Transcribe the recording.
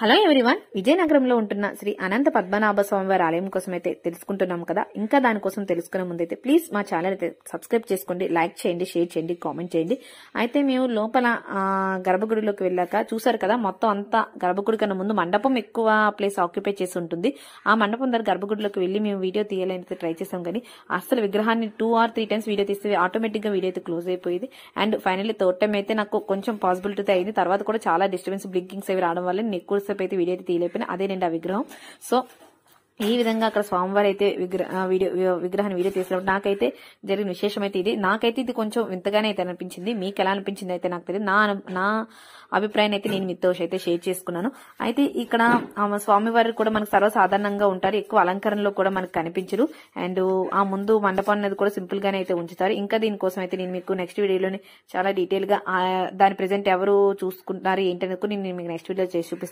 Hello everyone, విజయనగరంలో ఉంటున్న శ్రీ అనంత పద్మనాభ స్వామి వారి ఆలయం కోసం అయితే తెలుసుకుంటున్నాం కదా. ఇంకా దానికోసం తెలుసుకునే ముందైతే ప్లీజ్ మా ఛానల్ అయితే సబ్స్క్రైబ్ చేసుకోండి, లైక్ చేయండి, షేర్ చేయండి, కామెంట్ చేయండి. అయితే మేము లోపల గర్భగుడిలోకి వెళ్ళాక చూసారు కదా, మొత్తం అంతా గర్భగుడి కన్నా ముందు మండపం ఎక్కువ ప్లేస్ ఆక్యుపై చేసి ఉంటుంది. ఆ మండపం దగ్గర గర్భగుడిలోకి వెళ్ళి మేము వీడియో తీయాలని ట్రై చేసాం, కానీ అసలు విగ్రహాన్ని 2 or 3 times వీడియో తీస్తే ఆటోమేటిక్ గా వీడియో అయితే క్లోజ్ అయిపోయింది. అండ్ ఫైనల్లీ థర్డ్ టైం అయితే నాకు కొంచెం పాసిబిలిటీ అయింది. తర్వాత కూడా చాలా డిస్టర్బెన్స్, బ్లింకింగ్స్ అవి రావడం వల్ల నేను ఎక్కువ సేపు అయితే వీడియో అయితే తీయలేకపోయినా. అదేనండి ఆ విగ్రహం. సో ఈ విధంగా అక్కడ స్వామివారి అయితే విగ్రహాన్ని వీడియో తీసినప్పుడు నాకైతే జరిగిన విశేషం అయితే ఇది. నాకైతే ఇది కొంచెం వింతగానే అయితే అనిపించింది. మీకు ఎలా అనిపించింది అయితే నాకు తెలియదు. నా అభిప్రాయం అయితే నేను మీతో అయితే షేర్ చేసుకున్నాను. అయితే ఇక్కడ స్వామివారు కూడా మనకు సర్వసాధారణంగా ఉంటారు, ఎక్కువ అలంకరణలో కూడా మనకు కనిపించరు. అండ్ ఆ ముందు మండపం అనేది కూడా సింపుల్ గానే అయితే ఉంచుతారు. ఇంకా దీనికోసం అయితే నేను మీకు నెక్స్ట్ వీడియోలోని చాలా డీటెయిల్ గా దాని ప్రెజెంట్ ఎవరు చూసుకుంటున్నారు ఏంటనేది నేను మీకు నెక్స్ట్ వీడియో చేసి చూపిస్తాను.